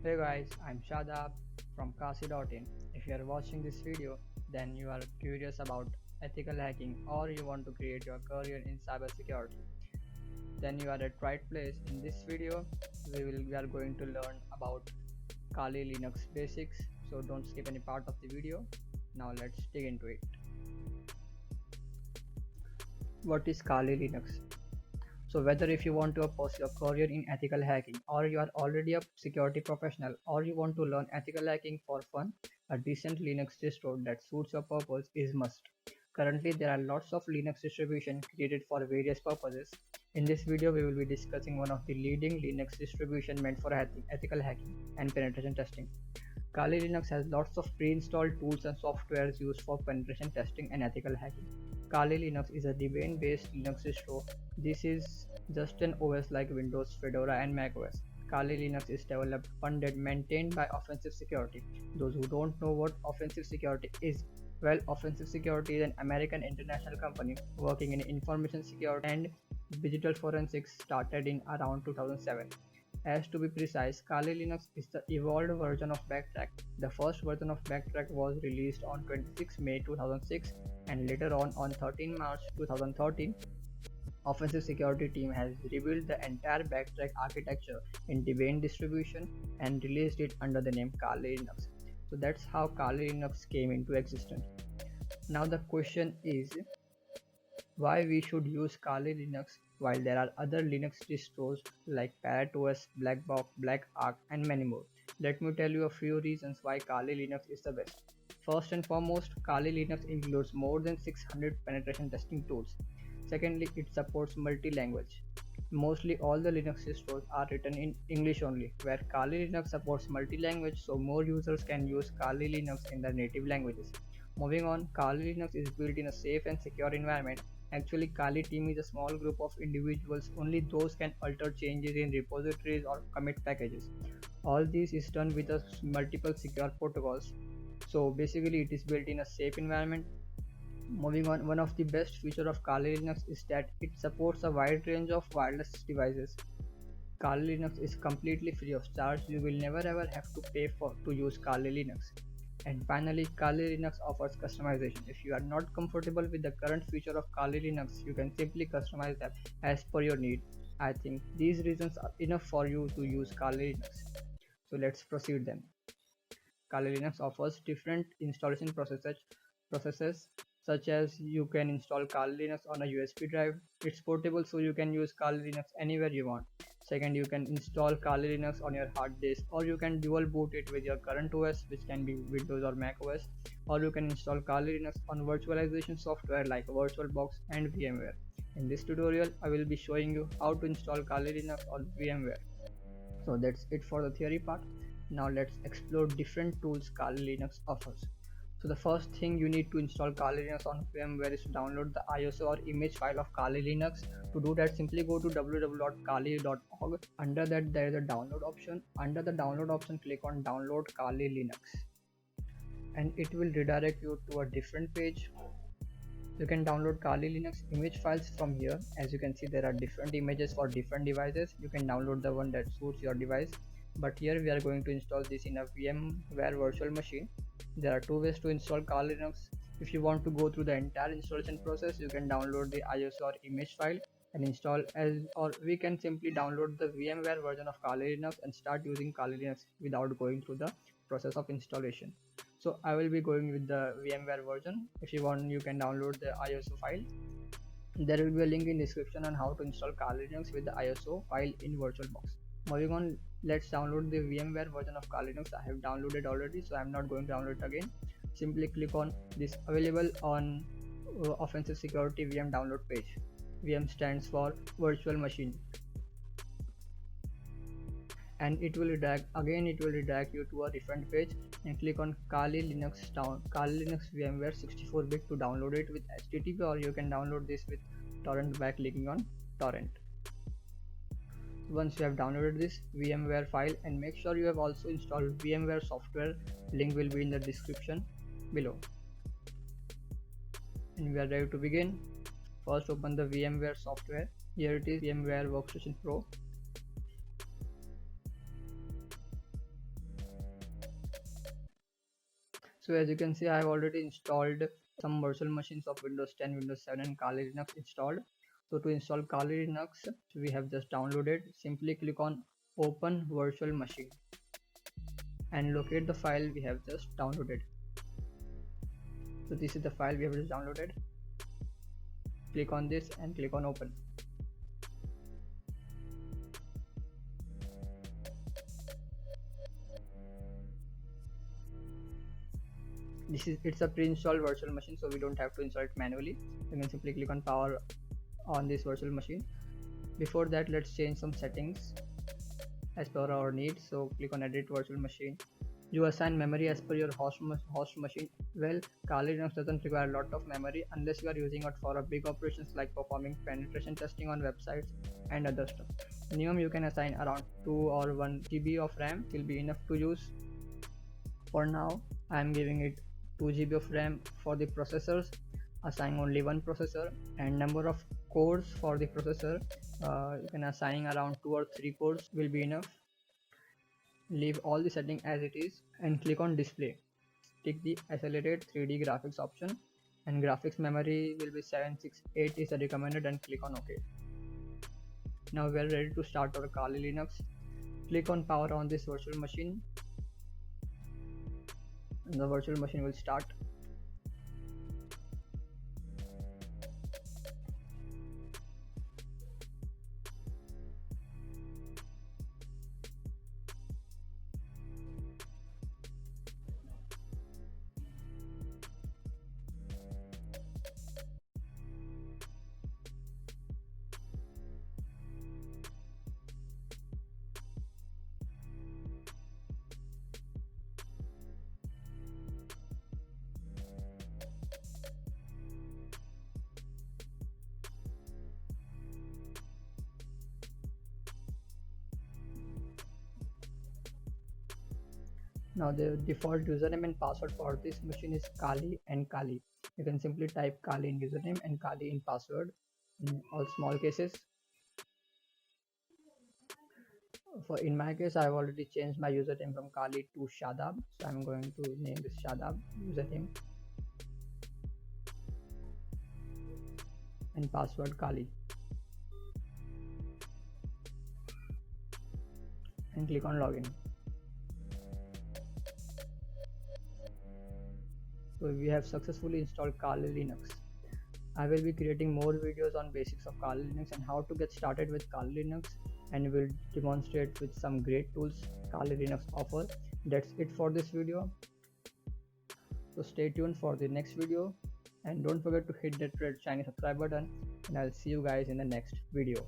Hey guys, I'm Shadab from KarsiGeek. If you are watching this video, then you are curious about ethical hacking or you want to create your career in cybersecurity, then you are at right place. In this video, we are going to learn about Kali Linux basics, so don't skip any part of the video. Now let's dig into it. What is Kali Linux? So whether if you want to pursue a career in ethical hacking or you are already a security professional or you want to learn ethical hacking for fun, a decent Linux distro that suits your purpose is must. Currently there are lots of Linux distributions created for various purposes. In this video we will be discussing one of the leading Linux distribution meant for ethical hacking and penetration testing. Kali Linux has lots of pre-installed tools and softwares used for penetration testing and ethical hacking. Kali Linux is a Debian based Linux distro. This is just an OS like Windows, Fedora and macOS. Kali Linux is developed, funded, maintained by Offensive Security. Those who don't know what Offensive Security is, well, Offensive Security is an American international company working in information security and digital forensics, started in around 2007. As to be precise, Kali Linux is the evolved version of BackTrack. The first version of BackTrack was released on 26 May 2006 and later on 13 March 2013. Offensive Security team has rebuilt the entire BackTrack architecture in Devon distribution and released it under the name Kali Linux. So that's how Kali Linux came into existence. Now the question is, why we should use Kali Linux while there are other Linux distros like ParrotOS, Blackbox, BlackArch and many more. Let me tell you a few reasons why Kali Linux is the best. First and foremost, Kali Linux includes more than 600 penetration testing tools. Secondly, it supports multi-language. Mostly all the Linux distros are written in English only, where Kali Linux supports multi-language, so more users can use Kali Linux in their native languages. Moving on, Kali Linux is built in a safe and secure environment. Actually, Kali team is a small group of individuals, only those can alter changes in repositories or commit packages. All this is done with multiple secure protocols. So basically it is built in a safe environment. Moving on, one of the best features of Kali Linux is that it supports a wide range of wireless devices. Kali Linux is completely free of charge. You will never ever have to pay to use Kali Linux. And finally, Kali Linux offers customization. If you are not comfortable with the current feature of Kali Linux, you can simply customize them as per your need. I think these reasons are enough for you to use Kali Linux. So let's proceed then. Kali Linux offers different installation processes such as you can install Kali Linux on a USB drive. It's portable, so you can use Kali Linux anywhere you want. Second, you can install Kali Linux on your hard disk, or you can dual boot it with your current OS, which can be Windows or Mac OS, or you can install Kali Linux on virtualization software like VirtualBox and VMware. In this tutorial, I will be showing you how to install Kali Linux on VMware. So that's it for the theory part. Now let's explore different tools Kali Linux offers. So the first thing you need to install Kali Linux on VMware is to download the ISO or image file of Kali Linux. To do that, simply go to www.kali.org. Under that there is a download option. Under the download option, click on download Kali Linux and it will redirect you to a different page. You can download Kali Linux image files from here. As you can see, there are different images for different devices. You can download the one that suits your device, but here we are going to install this in a VMware virtual machine. There are two ways to install Kali Linux. If you want to go through the entire installation process, you can download the ISO or image file and install or we can simply download the VMware version of Kali Linux and start using Kali Linux without going through the process of installation. So I will be going with the VMware version. If you want, you can download the ISO file. There will be a link in description on how to install Kali Linux with the ISO file in VirtualBox. Moving on, let's download the VMware version of Kali Linux. I have downloaded already, so I am not going to download it again. Simply click on this available on Offensive Security VM download page. VM stands for virtual machine. And it will redirect you to a different page and click on Kali Linux VMware 64-bit to download it with HTTP, or you can download this with torrent by clicking on torrent. Once you have downloaded this VMware file, and make sure you have also installed VMware software, link will be in the description below. And we are ready to begin. First open the VMware software. Here it is, VMware Workstation Pro. So as you can see, I have already installed some virtual machines of Windows 10, Windows 7 and Kali Linux installed. So to install Kali Linux, we have just downloaded. Simply click on open virtual machine and locate the file we have just downloaded. So this is the file we have just downloaded. Click on this and click on open. It's a pre-installed virtual machine, so we don't have to install it manually. You can simply click on power on this virtual machine. Before that, let's change some settings as per our needs. So click on edit virtual machine. You assign memory as per your host machine. Well, Kali Linux doesn't require a lot of memory unless you are using it for a big operations like performing penetration testing on websites and other stuff. Minimum you can assign around 2 or 1 GB of RAM will be enough to use. For now, I am giving it 2 GB of RAM for the processors, assigning only one processor, and number of cores for the processor, you can assigning around 2 or 3 cores will be enough. Leave all the setting as it is and click on display. Tick the accelerate 3D graphics option and graphics memory will be 768 is the recommended and click on OK. Now we are ready to start our Kali Linux. Click on power on this virtual machine and the virtual machine will start. Now the default username and password for this machine is Kali and Kali. You can simply type Kali in username and Kali in password in all small cases. In my case, I have already changed my username from Kali to Shadab, so I'm going to name this Shadab username and password Kali and click on login. So we have successfully installed Kali Linux. I will be creating more videos on basics of Kali Linux and how to get started with Kali Linux, and will demonstrate with some great tools Kali Linux offer. That's it for this video. So stay tuned for the next video and don't forget to hit that red shiny subscribe button, and I'll see you guys in the next video.